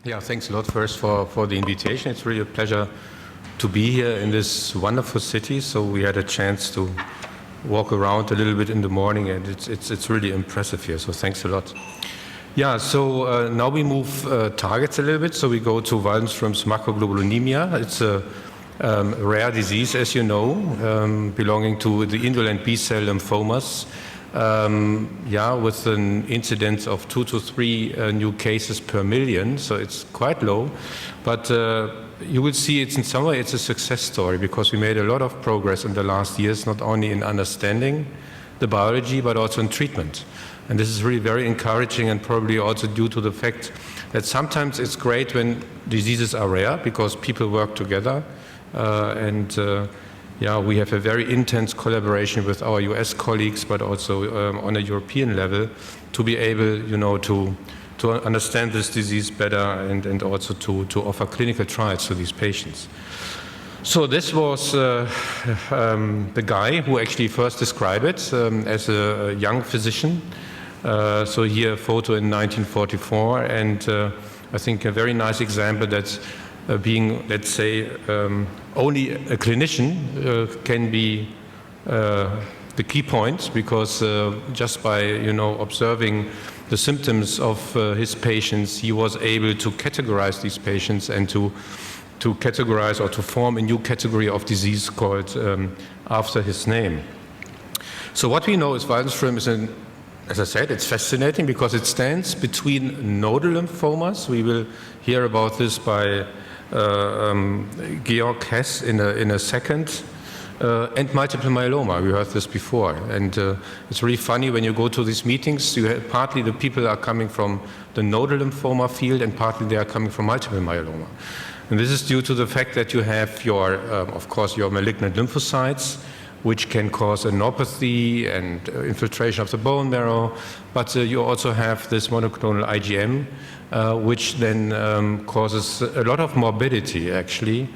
Yeah, thanks a lot first for the invitation. It's really a pleasure to be here in this wonderful city. So we had a chance to walk around a little bit in the morning, and it's really impressive here. So thanks a lot. Yeah, so now we move targets a little bit. So we go to Waldenström's macroglobulinemia. It's a rare disease, as you know, belonging to the indolent B-cell lymphomas. Yeah, with an incidence of 2 to 3 new cases per million, so it's quite low. But you will see it's in some way it's a success story because we made a lot of progress in the last years, not only in understanding the biology, but also in treatment. And this is really very encouraging and probably also due to the fact that sometimes it's great when diseases are rare because people work together yeah, we have a very intense collaboration with our US colleagues, but also on a European level to be able, you know, to understand this disease better and also to offer clinical trials to these patients. So this was the guy who actually first described it as a young physician. So here a photo in 1944, and I think a very nice example that being, let's say, only a clinician can be the key point, because just by, you know, observing the symptoms of his patients, he was able to categorize these patients and to categorize or to form a new category of disease called after his name. So what we know is Waldenström is as I said, it's fascinating because it stands between nodal lymphomas. We will hear about this by Georg Hess in a second, and multiple myeloma. We heard this before, and it's really funny when you go to these meetings. Partly the people are coming from the nodal lymphoma field, and partly they are coming from multiple myeloma. And this is due to the fact that you have your, of course, your malignant lymphocytes, which can cause a neuropathy and infiltration of the bone marrow, but you also have this monoclonal IgM, which then causes a lot of morbidity, actually,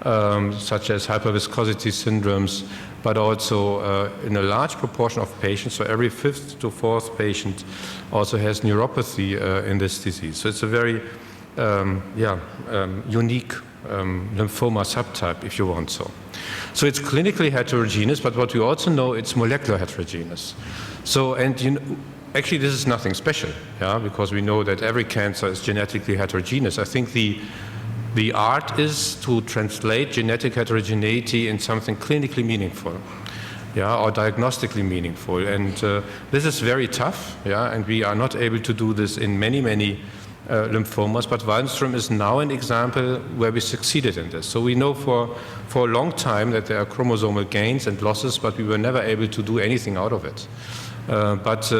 such as hyperviscosity syndromes, but also in a large proportion of patients, so every 5th to 4th patient also has neuropathy in this disease. So it's a very unique lymphoma subtype, if you want so. So it's clinically heterogeneous, but what we also know, it's molecular heterogeneous. So, and you know, actually this is nothing special, yeah, because we know that every cancer is genetically heterogeneous. I think the art is to translate genetic heterogeneity in something clinically meaningful, yeah, or diagnostically meaningful. And this is very tough, yeah, and we are not able to do this in many lymphomas, but Waldenström is now an example where we succeeded in this. So we know for a long time that there are chromosomal gains and losses, but we were never able to do anything out of it. But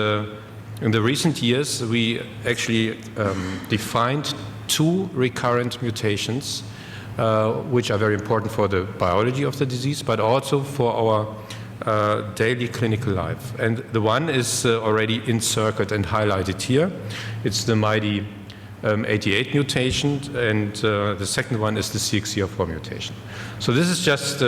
in the recent years, we actually defined 2 recurrent mutations, which are very important for the biology of the disease, but also for our daily clinical life. And the one is already encircled and highlighted here. It's the MYD88 mutation, and the second one is the CXCR4 mutation. So this is just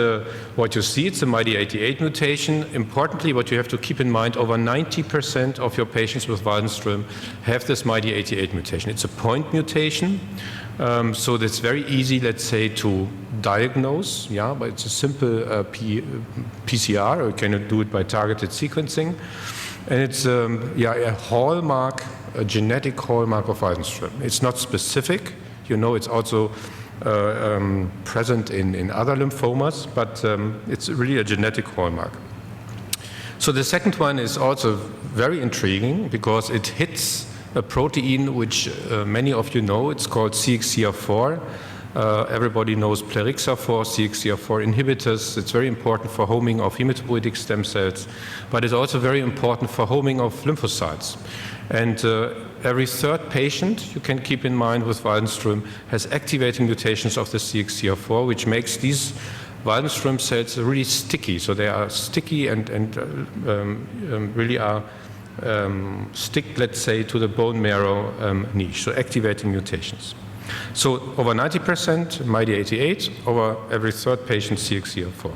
what you see. It's a MYD88 mutation. Importantly, what you have to keep in mind, over 90% of your patients with Waldenström have this MYD88 mutation. It's a point mutation, so that's very easy, let's say, to diagnose, yeah, but it's a simple PCR, or you can do it by targeted sequencing. And it's a hallmark, a genetic hallmark of Waldenström. It's not specific. You know, it's also present in other lymphomas, but it's really a genetic hallmark. So the second one is also very intriguing because it hits a protein which many of you know. It's called CXCR4. Everybody knows Plerixafor, CXCR4 inhibitors. It's very important for homing of hematopoietic stem cells, but it's also very important for homing of lymphocytes. And every 3rd patient, you can keep in mind with Waldenström, has activating mutations of the CXCR4, which makes these Waldenström cells really sticky. So they are sticky and really are stick, let's say, to the bone marrow niche, so activating mutations. So over 90% MYD88, over every 3rd patient CXCR4.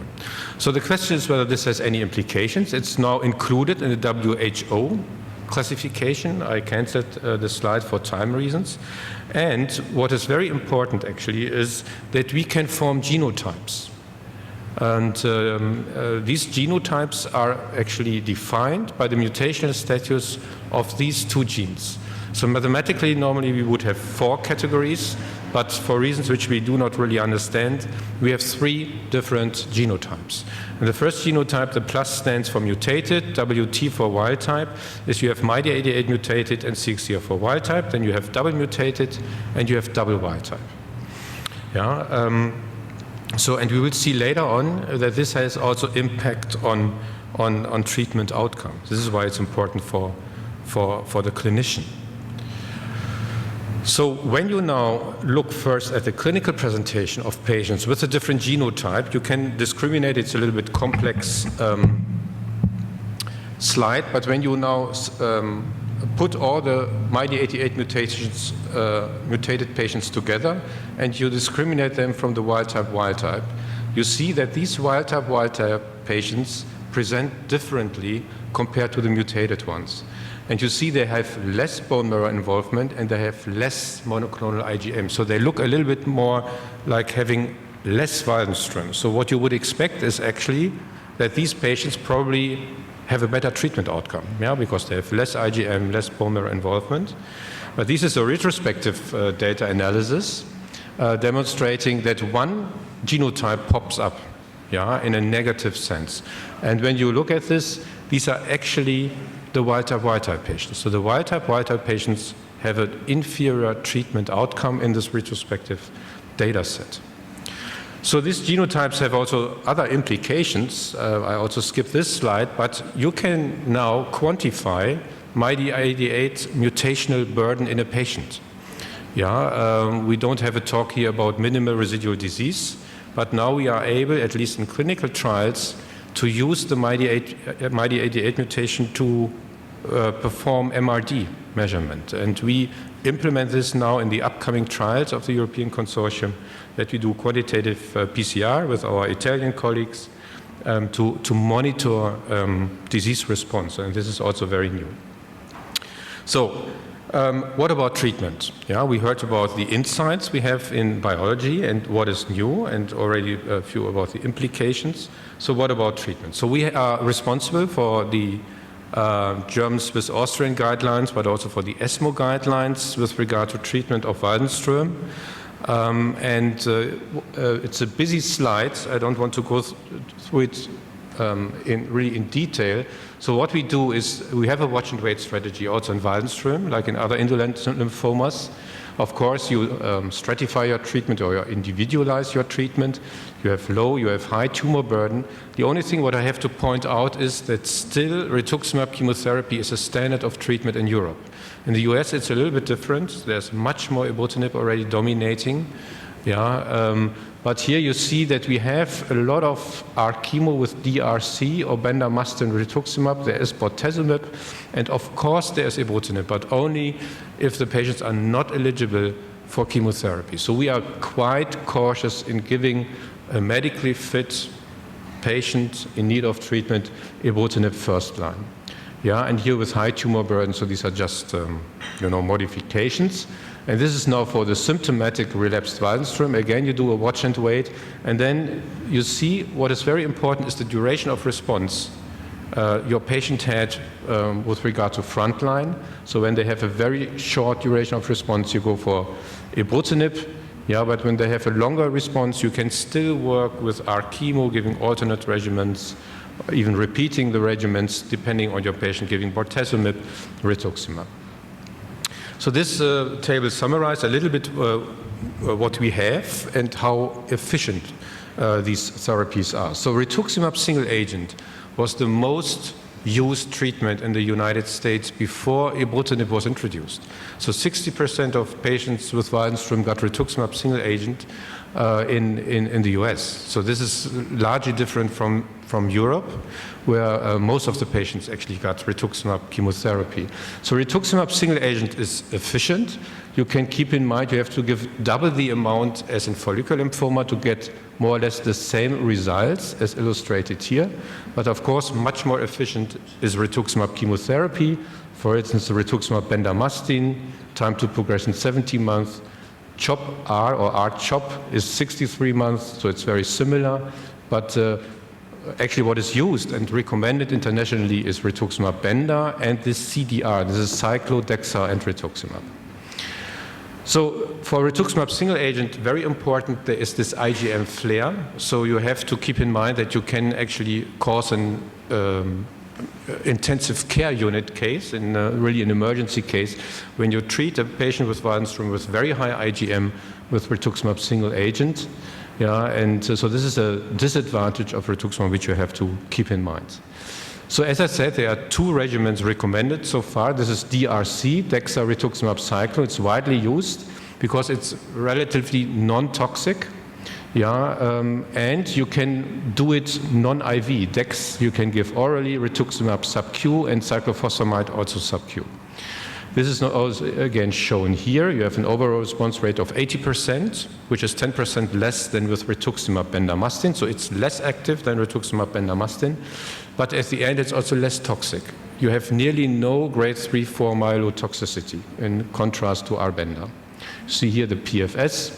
So the question is whether this has any implications. It's now included in the WHO classification. I canceled the slide for time reasons. And what is very important actually is that we can form genotypes. And these genotypes are actually defined by the mutational status of these two genes. So mathematically, normally we would have 4 categories, but for reasons which we do not really understand, we have 3 different genotypes. And the first genotype, the plus stands for mutated, WT for wild type, is you have MYD88 mutated and CXCR4 wild type, then you have double mutated, and you have double wild type. Yeah. And we will see later on that this has also impact on treatment outcomes. This is why it's important for the clinician. So when you now look first at the clinical presentation of patients with a different genotype, you can discriminate. It's a little bit complex slide, but when you now put all the MYD88 mutations, mutated patients together, and you discriminate them from the wild type, you see that these wild type patients present differently compared to the mutated ones. And you see they have less bone marrow involvement and they have less monoclonal IgM. So they look a little bit more like having less Waldenström. So what you would expect is actually that these patients probably have a better treatment outcome, yeah, because they have less IgM, less bone marrow involvement. But this is a retrospective data analysis demonstrating that one genotype pops up, yeah, in a negative sense. And when you look at this, these are actually the wild type patients. So the wild type patients have an inferior treatment outcome in this retrospective data set. So these genotypes have also other implications. I also skipped this slide, but you can now quantify MYD88 mutational burden in a patient. Yeah, we don't have a talk here about minimal residual disease, but now we are able, at least in clinical trials, to use the MYD88 mutation to perform MRD measurement. And we implement this now in the upcoming trials of the European Consortium, that we do quantitative PCR with our Italian colleagues to monitor disease response. And this is also very new. So what about treatment? Yeah, we heard about the insights we have in biology and what is new, and already a few about the implications. So what about treatment? So we are responsible for the German Swiss Austrian guidelines, but also for the ESMO guidelines with regard to treatment of Waldenström. It's a busy slide. I don't want to go through it really in detail. So what we do is we have a watch and wait strategy also in Waldenström, like in other indolent lymphomas. Of course, you stratify your treatment, or you individualize your treatment. You have low, you have high tumor burden. The only thing what I have to point out is that still rituximab chemotherapy is a standard of treatment in Europe. In the US, it's a little bit different. There's much more ibrutinib already dominating. Yeah, but here you see that we have a lot of R-chemo with DRC or bendamustine rituximab. There is bortezomib, and of course there is ibrutinib, but only if the patients are not eligible for chemotherapy. So we are quite cautious in giving a medically fit patient in need of treatment ibrutinib first line. Yeah, and here with high tumor burden, so these are just modifications. And this is now for the symptomatic relapsed Waldenström. Again, you do a watch and wait, and then you see what is very important is the duration of response your patient had with regard to frontline. So when they have a very short duration of response, you go for ibrutinib. Yeah, but when they have a longer response, you can still work with R-chemo, giving alternate regimens, even repeating the regimens depending on your patient, giving bortezomib, rituximab. So this table summarizes a little bit what we have and how efficient these therapies are. So rituximab single agent was the most used treatment in the United States before ibrutinib was introduced. So 60% of patients with Waldenström got rituximab single agent in the US. So this is largely different from Europe, where most of the patients actually got rituximab chemotherapy. So rituximab single agent is efficient. You can keep in mind you have to give double the amount as in follicular lymphoma to get more or less the same results as illustrated here. But of course, much more efficient is rituximab chemotherapy, For instance, the Rituximab-Bendamustine, time to progression 17 months. CHOP-R or R-CHOP is 63 months, so it's very similar. But actually what is used and recommended internationally is Rituximab-Benda and this CDR. This is cyclodexa and rituximab. So for rituximab single agent, very important, there is this IgM flare. So you have to keep in mind that you can actually cause an intensive care unit case, in really an emergency case, when you treat a patient with Waldenström with very high IgM with rituximab single agent. Yeah, and so this is a disadvantage of rituximab which you have to keep in mind. So as I said, there are two regimens recommended so far. This is DRC, dexa-rituximab cyclo. It's widely used because it's relatively non-toxic. Yeah, and you can do it non-IV. Dex you can give orally, rituximab sub-Q, and cyclophosphamide also sub-Q. This is not also, again, shown here. You have an overall response rate of 80%, which is 10% less than with rituximab-bendamustine. So it's less active than rituximab-bendamustine. But at the end, it's also less toxic. You have nearly no grade 3/4 myelotoxicity in contrast to R-Benda. See here the PFS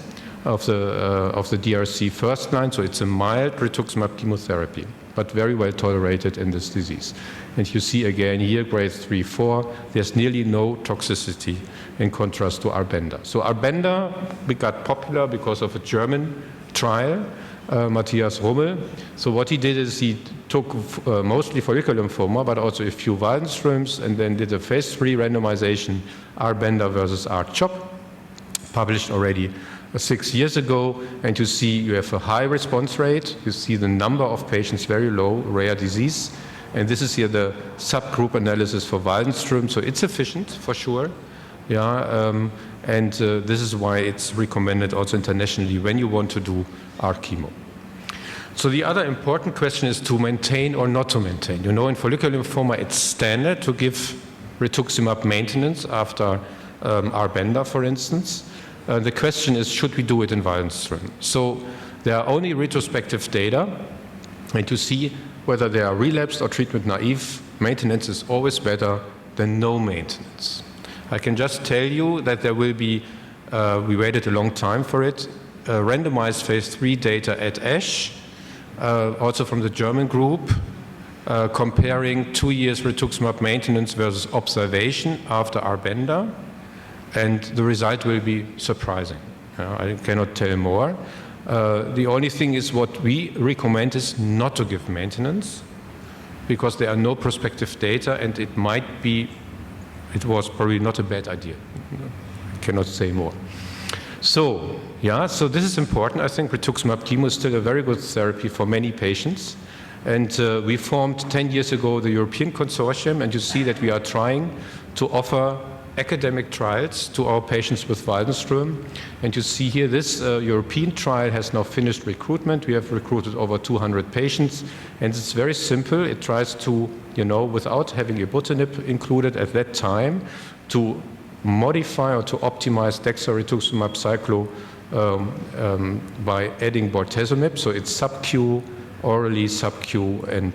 of the DRC first line. So it's a mild rituximab chemotherapy, but very well tolerated in this disease. And you see again here, grade 3/4, there's nearly no toxicity in contrast to R-Benda. So R-Benda got popular because of a German trial, Matthias Rummel. So what he did is he took mostly follicular lymphoma, but also a few Waldenströms, and then did a phase 3 randomization, R-Benda versus R-CHOP, published already 6 years ago. And you see you have a high response rate. You see the number of patients very low, rare disease. And this is here the subgroup analysis for Waldenström, so it's efficient for sure. Yeah, this is why it's recommended also internationally when you want to do R-chemo. So the other important question is to maintain or not to maintain. You know, in follicular lymphoma, it's standard to give rituximab maintenance after R-Benda, for instance. The question is, should we do it in Waldenström? So there are only retrospective data, and to see whether they are relapsed or treatment naive, maintenance is always better than no maintenance. I can just tell you that there will be, we waited a long time for it, randomized phase 3 data at ASH, also from the German group, comparing 2 years rituximab maintenance versus observation after R-Benda, and the result will be surprising. I cannot tell more. The only thing is what we recommend is not to give maintenance, because there are no prospective data, and it was probably not a bad idea. I cannot say more. So, yeah, so this is important. I think rituximab chemo is still a very good therapy for many patients. And we formed 10 years ago the European Consortium, and you see that we are trying to offer academic trials to our patients with Waldenström. And you see here this European trial has now finished recruitment. We have recruited over 200 patients, and it's very simple. It tries to, you know, without having ibrutinib included at that time, to modify or to optimize dexa-rituximab cyclo by adding bortezomib. So it's sub-Q, orally, sub-Q, and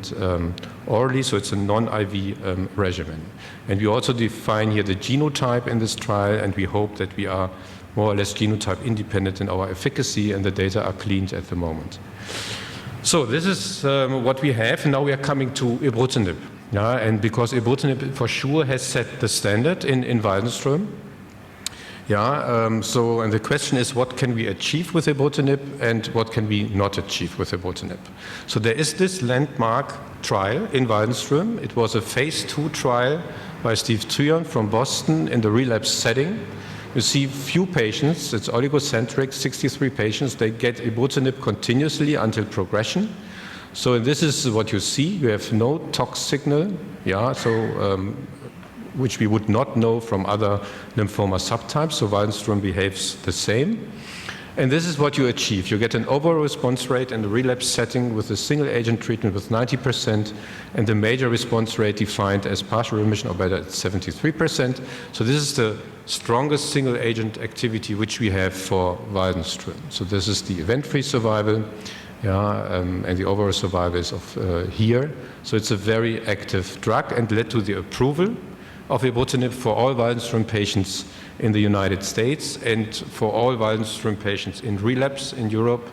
orally, so it's a non-IV regimen. And we also define here the genotype in this trial, and we hope that we are more or less genotype independent in our efficacy, and the data are cleaned at the moment. So this is what we have, and now we are coming to ibrutinib. Yeah, and because ibrutinib for sure has set the standard in Waldenström. Yeah, and the question is, what can we achieve with ibrutinib and what can we not achieve with ibrutinib? So there is this landmark trial in Waldenström. It was a phase 2 trial by Steve Thuyon from Boston in the relapse setting. You see few patients, it's oligocentric, 63 patients, they get ibrutinib continuously until progression. So this is what you see. You have no tox signal, yeah, so which we would not know from other lymphoma subtypes. So Waldenström behaves the same. And this is what you achieve. You get an overall response rate in the relapse setting with a single agent treatment with 90%, and the major response rate defined as partial remission or better at 73%. So this is the strongest single agent activity which we have for Waldenström. So this is the event-free survival. Yeah, and the overall survival is of here. So it's a very active drug and led to the approval of ibrutinib for all Waldenström patients in the United States and for all Waldenström patients in relapse in Europe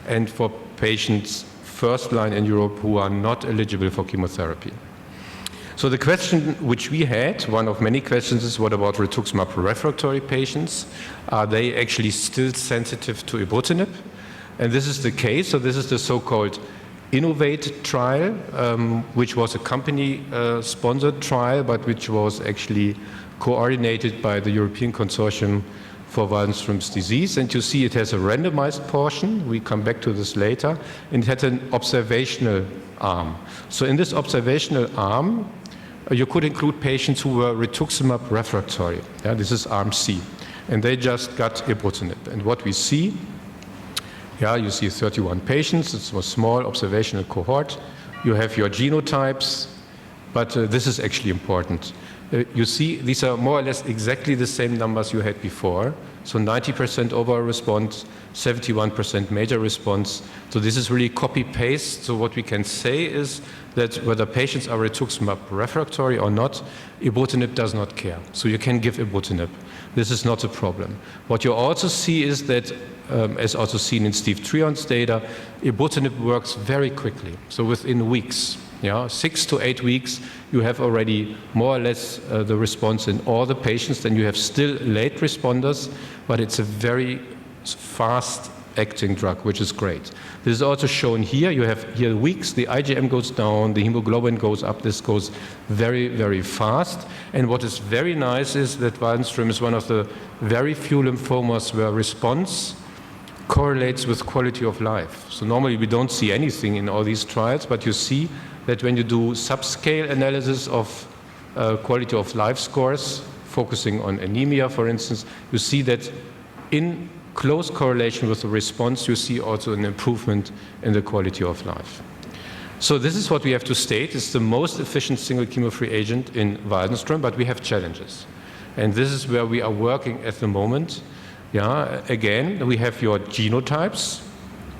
and for patients first line in Europe who are not eligible for chemotherapy. So the question which we had, one of many questions, is what about rituximab refractory patients? Are they actually still sensitive to ibrutinib? And this is the case. So this is the so-called INNOVATET trial, which was a company-sponsored trial, but which was actually coordinated by the European Consortium for Waldenström's disease. And you see it has a randomized portion. We come back to this later. And it had an observational arm. So in this observational arm, you could include patients who were rituximab refractory. Yeah, this is arm C. And they just got ibrutinib. And what we see, you see 31 patients. It's a small observational cohort. You have your genotypes, but this is actually important. You see, these are more or less exactly the same numbers you had before. So 90% overall response, 71% major response. So this is really copy-paste. So what we can say is that whether patients are rituximab refractory or not, ibrutinib does not care. So you can give ibrutinib. This is not a problem. What you also see is that, as also seen in Steve Trion's data, ibrutinib works very quickly. So within weeks. 6 to 8 weeks, you have already more or less the response in all the patients. Then you have still late responders, but it's a very fast-acting drug, which is great. This is also shown here. You have here weeks, the IgM goes down, the hemoglobin goes up. This goes very, very fast. And what is very nice is that Waldenström is one of the very few lymphomas where response correlates with quality of life. So normally we don't see anything in all these trials, but you see that when you do subscale analysis of quality of life scores, focusing on anemia, for instance, you see that in close correlation with the response, you see also an improvement in the quality of life. So this is what we have to state. It's the most efficient single chemo-free agent in Waldenström, but we have challenges. And this is where we are working at the moment. Again, we have your genotypes.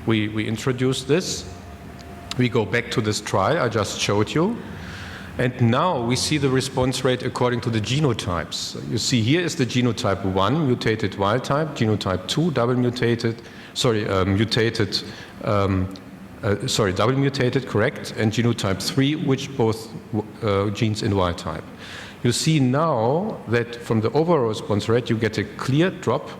We introduced this. We go back to this trial I just showed you. And now we see the response rate according to the genotypes. You see here is the genotype 1, mutated wild type, genotype 2, double mutated, double mutated, correct, and genotype 3, which both genes in wild type. You see now that from the overall response rate, you get a clear drop,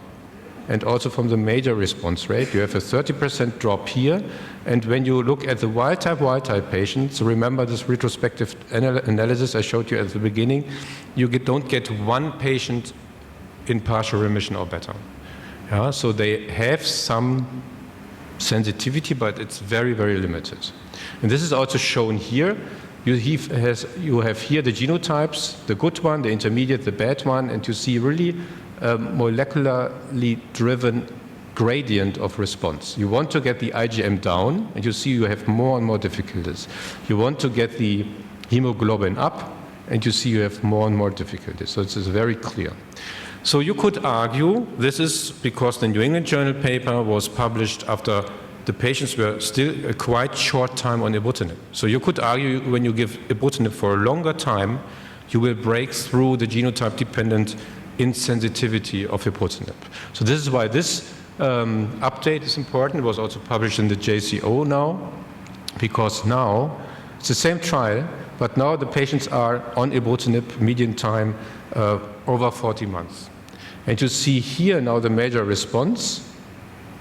and also from the major response rate, you have a 30% drop here. And when you look at the wild type patients, remember this retrospective analysis I showed you at the beginning, you don't get one patient in partial remission or better. So they have some sensitivity, but it's very, very limited. And this is also shown here. You have here the genotypes, the good one, the intermediate, the bad one, and you see really molecularly driven gradient of response. You want to get the IgM down, and you see you have more and more difficulties. You want to get the hemoglobin up, and you see you have more and more difficulties. So it's very clear. So you could argue this is because the New England Journal paper was published after the patients were still a quite short time on ibrutinib. So you could argue when you give ibrutinib for a longer time, you will break through the genotype-dependent insensitivity of ibrutinib. So this is why this update is important. It was also published in the JCO now, because now it's the same trial, but now the patients are on ibrutinib median time over 40 months. And you see here now the major response,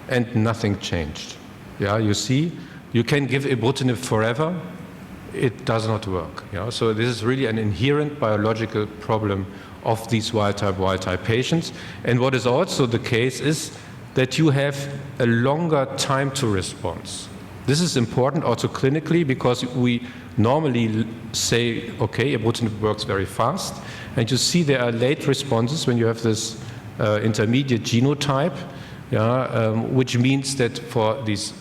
and nothing changed. You see, you can give ibrutinib forever. It does not work. So this is really an inherent biological problem of these wild type patients. And what is also the case is that you have a longer time to response. This is important also clinically because we normally say, okay, ibrutinib works very fast. And you see there are late responses when you have this intermediate genotype, which means that for these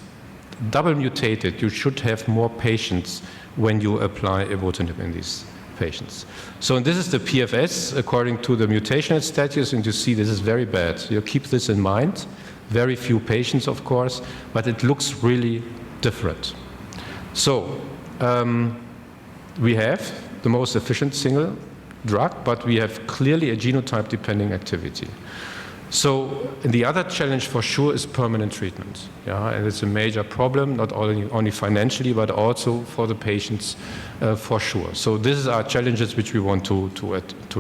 double mutated, you should have more patients when you apply ibrutinib in these patients. So this is the PFS according to the mutational status, and you see this is very bad. You keep this in mind. Very few patients, of course, but it looks really different. So we have the most efficient single drug, but we have clearly a genotype-depending activity. So the other challenge for sure is permanent treatment. Yeah, and it's a major problem, not only financially, but also for the patients for sure. So these are challenges which we want to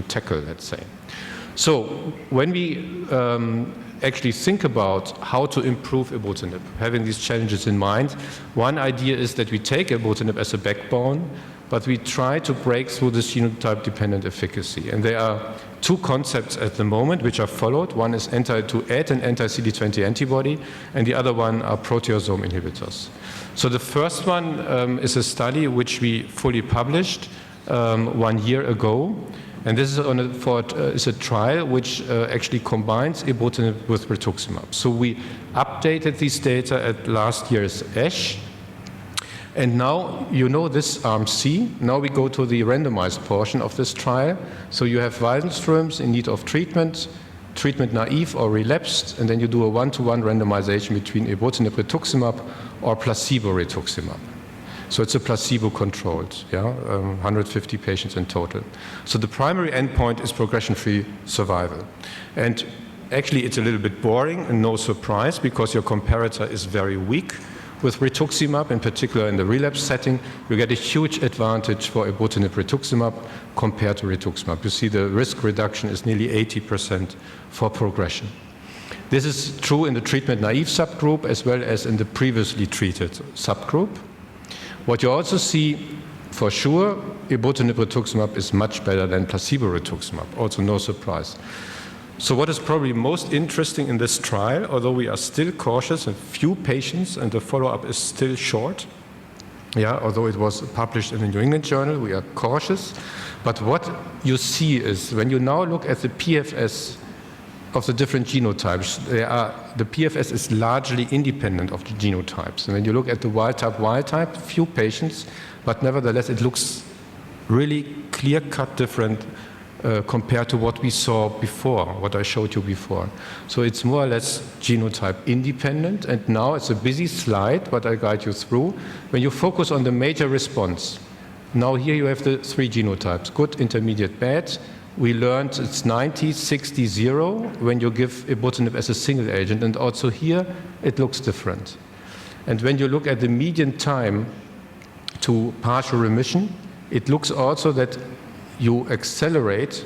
tackle, let's say. So when we actually think about how to improve ibrutinib, having these challenges in mind, one idea is that we take ibrutinib as a backbone, but we try to break through this genotype-dependent efficacy. And there are two concepts at the moment which are followed. One is to add an anti-CD20 antibody, and the other one are proteasome inhibitors. So the first one is a study which we fully published 1 year ago. And this is a trial which actually combines ibrutinib with rituximab. So we updated these data at last year's ASH. And now, you know this arm C. Now we go to the randomized portion of this trial. So you have Waldenströms in need of treatment, treatment naive or relapsed, and then you do a one-to-one randomization between ibrutinib rituximab or placebo rituximab. So it's a placebo-controlled, 150 patients in total. So the primary endpoint is progression-free survival. And actually, it's a little bit boring and no surprise because your comparator is very weak. With rituximab, in particular in the relapse setting, you get a huge advantage for ibrutinib rituximab compared to rituximab. You see the risk reduction is nearly 80% for progression. This is true in the treatment-naive subgroup as well as in the previously treated subgroup. What you also see, for sure, ibrutinib rituximab is much better than placebo rituximab, also no surprise. So what is probably most interesting in this trial, although we are still cautious, a few patients and the follow-up is still short, although it was published in the New England Journal, we are cautious. But what you see is when you now look at the PFS of the different genotypes, the PFS is largely independent of the genotypes. And when you look at the wild-type, few patients, but nevertheless it looks really clear-cut different compared to what we saw before, what I showed you before. So it's more or less genotype independent, and now it's a busy slide, but I guide you through. When you focus on the major response, now here you have the three genotypes, good, intermediate, bad. We learned it's 90, 60, 0 when you give ibrutinib as a single agent, and also here it looks different. And when you look at the median time to partial remission, it looks also that you accelerate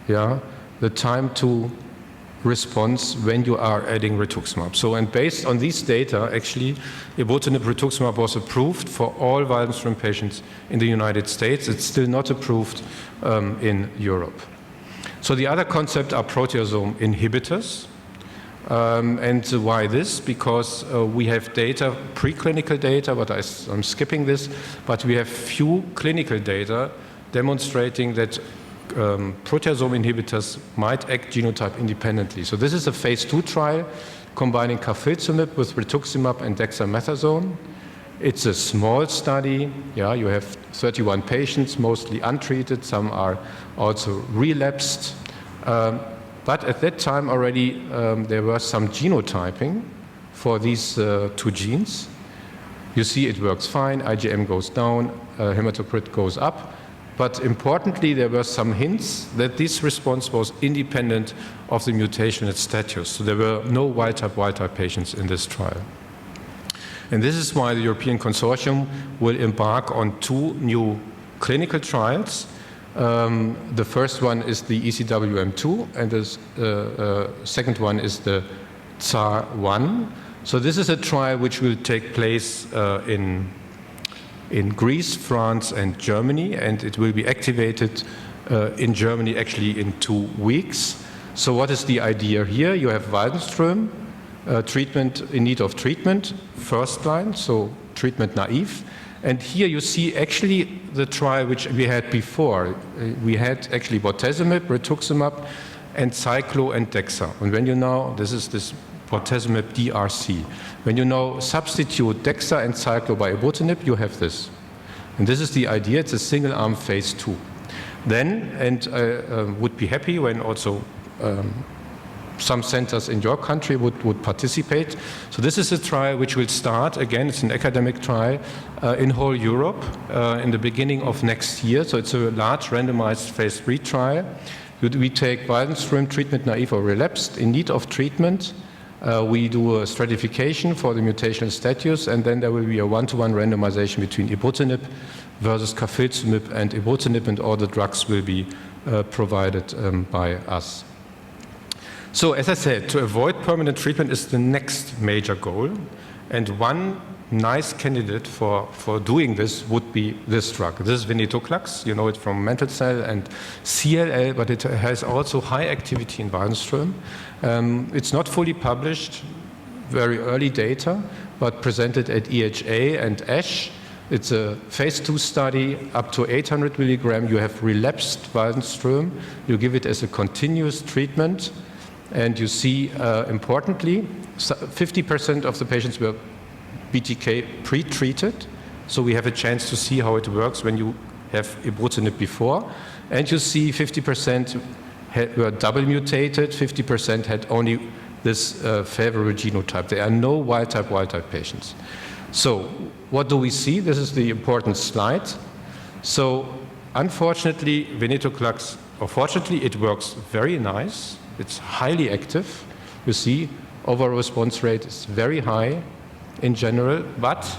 the time to response when you are adding rituximab. So, and based on these data, actually, ibrutinib rituximab was approved for all Waldenström patients in the United States. It's still not approved in Europe. So the other concept are proteasome inhibitors. And why this? Because we have data, preclinical data, but I'm skipping this, but we have few clinical data demonstrating that proteasome inhibitors might act genotype independently. So this is a phase 2 trial combining carfilzomib with rituximab and dexamethasone. It's a small study. You have 31 patients, mostly untreated. Some are also relapsed. But at that time already there was some genotyping for these two genes. You see it works fine, IgM goes down, hematocrit goes up. But importantly, there were some hints that this response was independent of the mutational status. So there were no wild-type patients in this trial. And this is why the European Consortium will embark on 2 new clinical trials. The first one is the ECWM2, and the second one is the TSAR1. So this is a trial which will take place in Greece, France, and Germany, and it will be activated in Germany actually in 2 weeks. So what is the idea here? You have Waldenström, treatment in need of treatment, first line, so treatment naive. And here you see actually the trial which we had before. We had actually bortezomib, rituximab, and cyclo and dexa. And when you now, this is this bortezomib DRC. When you now substitute dexa and cyclo by ibrutinib, you have this. And this is the idea. It's a single-arm phase 2. Then, and I would be happy when also some centers in your country would participate. So this is a trial which will start, again, it's an academic trial, in whole Europe in the beginning of next year. So it's a large randomized phase 3 trial. We take Waldenström treatment naive or relapsed in need of treatment. We do a stratification for the mutational status, and then there will be a one-to-one randomization between ibrutinib versus carfilzomib and ibrutinib, and all the drugs will be provided by us. So as I said, to avoid permanent treatment is the next major goal, and one nice candidate for doing this would be this drug. This is venetoclax, you know it from mantle cell and CLL, but it has also high activity in Waldenström. It's not fully published, very early data, but presented at EHA and ASH. It's a phase 2 study up to 800 milligram. You have relapsed Waldenström. You give it as a continuous treatment. And you see, importantly, 50% of the patients were BTK pre-treated. So we have a chance to see how it works when you have ibrutinib before. And you see 50% were double mutated, 50% had only this favorable genotype. There are no wild-type patients. So what do we see? This is the important slide. So unfortunately, venetoclax, or fortunately, it works very nice. It's highly active. You see, overall response rate is very high in general, but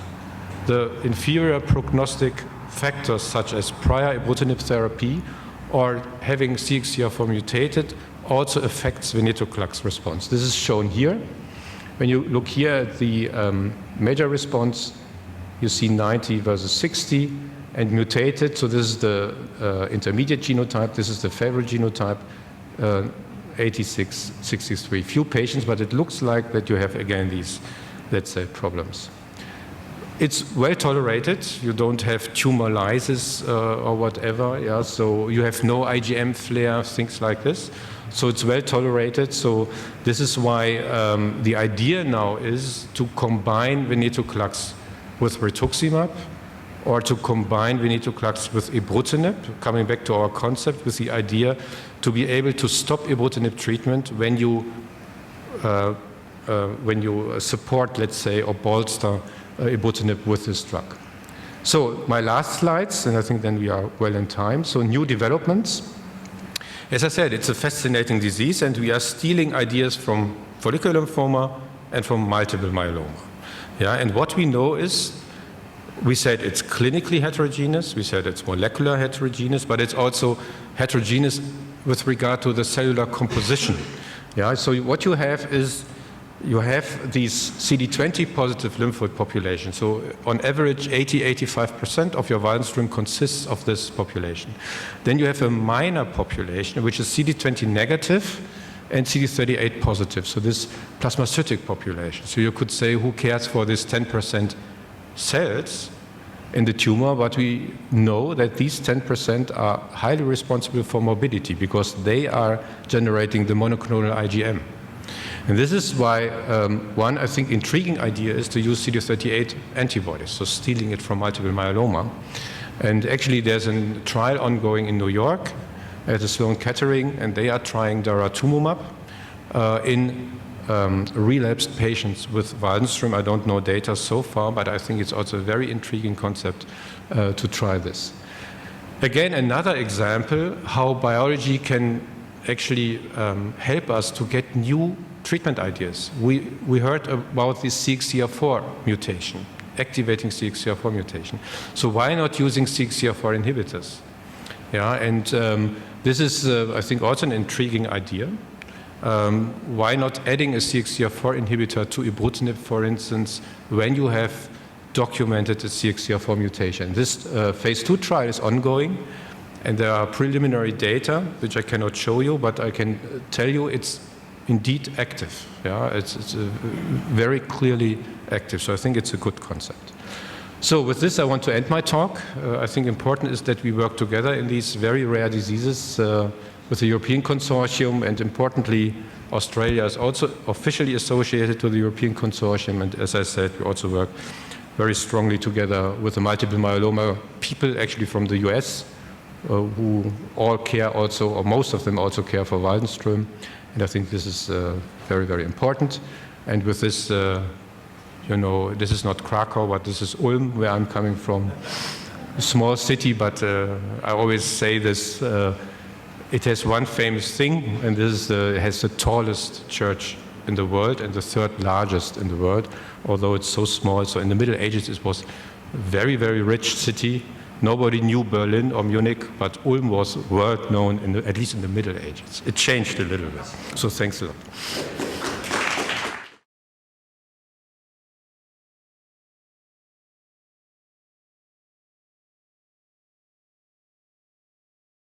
the inferior prognostic factors such as prior ibrutinib therapy or having CXCR4 mutated also affects venetoclax response. This is shown here. When you look here at the major response, you see 90 versus 60 and mutated. So this is the intermediate genotype. This is the favorable genotype. 86, 63, few patients, but it looks like that you have again these, let's say, problems. It's well tolerated. You don't have tumor lysis or whatever. Yeah, so you have no IgM flare, things like this. So it's well tolerated. So this is why the idea now is to combine venetoclax with rituximab, or to combine venetoclax with ibrutinib, coming back to our concept with the idea to be able to stop ibrutinib treatment when you support, let's say, or bolster ibrutinib with this drug. So my last slides, and I think then we are well in time. So new developments. As I said, it's a fascinating disease, and we are stealing ideas from follicular lymphoma and from multiple myeloma. Yeah, and what we know is, we said it's clinically heterogeneous, we said it's molecular heterogeneous, but it's also heterogeneous with regard to the cellular composition. Yeah, so what you have is, you have these CD20 positive lymphoid population. So on average, 80–85% of your Waldenström consists of this population. Then you have a minor population, which is CD20 negative and CD38 positive. So this plasmacytic population. So you could say, who cares for this 10% cells in the tumor, but we know that these 10% are highly responsible for morbidity because they are generating the monoclonal IgM. And this is why one, I think, intriguing idea is to use CD38 antibodies, so stealing it from multiple myeloma. And actually there's a trial ongoing in New York at the Sloan Kettering, and they are trying daratumumab in relapsed patients with Waldenström. I don't know data so far, but I think it's also a very intriguing concept to try this. Again, another example how biology can actually help us to get new treatment ideas. We heard about this CXCR4 mutation, activating CXCR4 mutation. So why not using CXCR4 inhibitors? Yeah, and this is, I think, also an intriguing idea. Why not adding a CXCR4 inhibitor to ibrutinib, for instance, when you have documented a CXCR4 mutation? This phase 2 trial is ongoing, and there are preliminary data, which I cannot show you, but I can tell you it's indeed active. Yeah, it's very clearly active, so I think it's a good concept. So with this, I want to end my talk. I think important is that we work together in these very rare diseases with the European Consortium, and importantly, Australia is also officially associated to the European Consortium, and as I said, we also work very strongly together with the multiple myeloma people, actually from the US, who all care also, or most of them also care for Waldenström. And I think this is very, very important. And with this, you know, this is not Krakow, but this is Ulm, where I'm coming from. A small city, but I always say this, it has one famous thing, and this is it has the tallest church in the world and the third largest in the world, although it's so small. So in the Middle Ages, it was a very, very rich city. Nobody knew Berlin or Munich, but Ulm was world known, at least in the Middle Ages. It changed a little bit. So thanks a lot.